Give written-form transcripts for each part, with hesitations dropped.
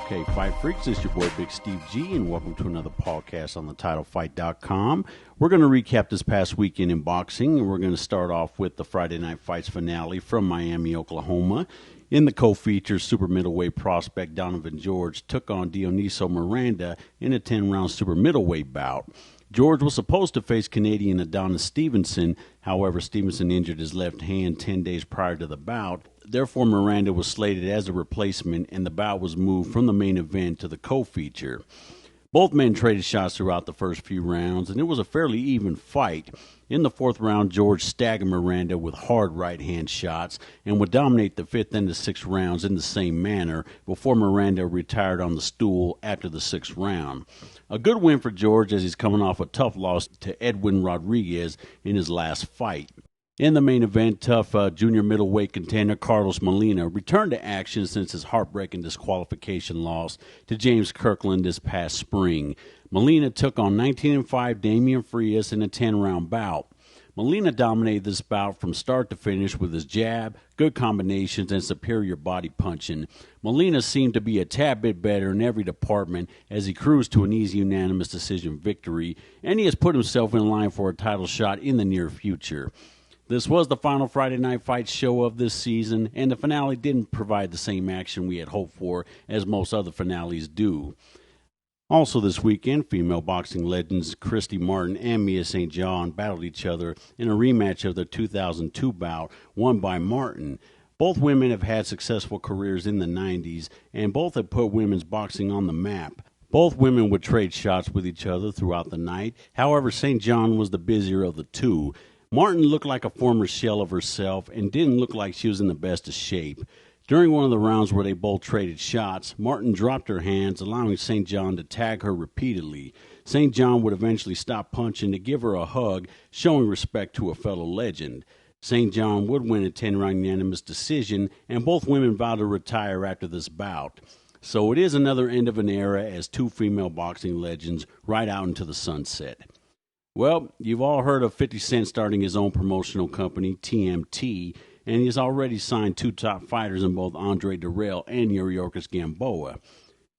Okay, Fight Freaks, it's your boy Big Steve G, and welcome to another podcast on TheTitleFight.com. We're going to recap this past weekend in boxing, and we're going to start off with the Friday Night Fights finale from Miami, Oklahoma. In the co-feature, super middleweight prospect Donovan George took on Dioniso Miranda in a 10-round super middleweight bout. George was supposed to face Canadian Adonis Stevenson. However, Stevenson injured his left hand 10 days prior to the bout. Therefore, Miranda was slated as a replacement, and the bout was moved from the main event to the co-feature. Both men traded shots throughout the first few rounds, and it was a fairly even fight. In the fourth round, George staggered Miranda with hard right-hand shots and would dominate the fifth and the sixth rounds in the same manner before Miranda retired on the stool after the sixth round. A good win for George as he's coming off a tough loss to Edwin Rodriguez in his last fight. In the main event, tough junior middleweight contender Carlos Molina returned to action since his heartbreaking disqualification loss to James Kirkland this past spring. Molina took on 19-5 Damian Frias in a 10-round bout. Molina dominated this bout from start to finish with his jab, good combinations, and superior body punching. Molina seemed to be a tad bit better in every department as he cruised to an easy unanimous decision victory, and he has put himself in line for a title shot in the near future. This was the final Friday Night Fight show of this season, and the finale didn't provide the same action we had hoped for as most other finales do. Also this weekend, female boxing legends Christy Martin and Mia St. John battled each other in a rematch of their 2002 bout, won by Martin. Both women have had successful careers in the 90s, and both have put women's boxing on the map. Both women would trade shots with each other throughout the night. However, St. John was the busier of the two. Martin looked like a former shell of herself and didn't look like she was in the best of shape. During one of the rounds where they both traded shots, Martin dropped her hands, allowing St. John to tag her repeatedly. St. John would eventually stop punching to give her a hug, showing respect to a fellow legend. St. John would win a 10-round unanimous decision, and both women vowed to retire after this bout. So it is another end of an era as two female boxing legends ride out into the sunset. Well, you've all heard of 50 Cent starting his own promotional company, TMT, and he's already signed two top fighters in both Andre Dirrell and Yuriorkis Gamboa.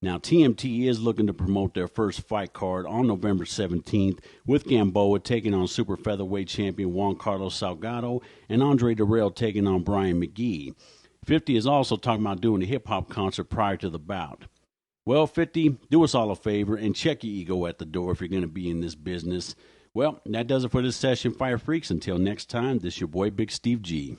Now, TMT is looking to promote their first fight card on November 17th, with Gamboa taking on super featherweight champion Juan Carlos Salgado and Andre Dirrell taking on Brian McGee. 50 is also talking about doing a hip-hop concert prior to the bout. Well, 50, do us all a favor and check your ego at the door if you're going to be in this business. Well, that does it for this session, Fire Freaks. Until next time, this is your boy, Big Steve G.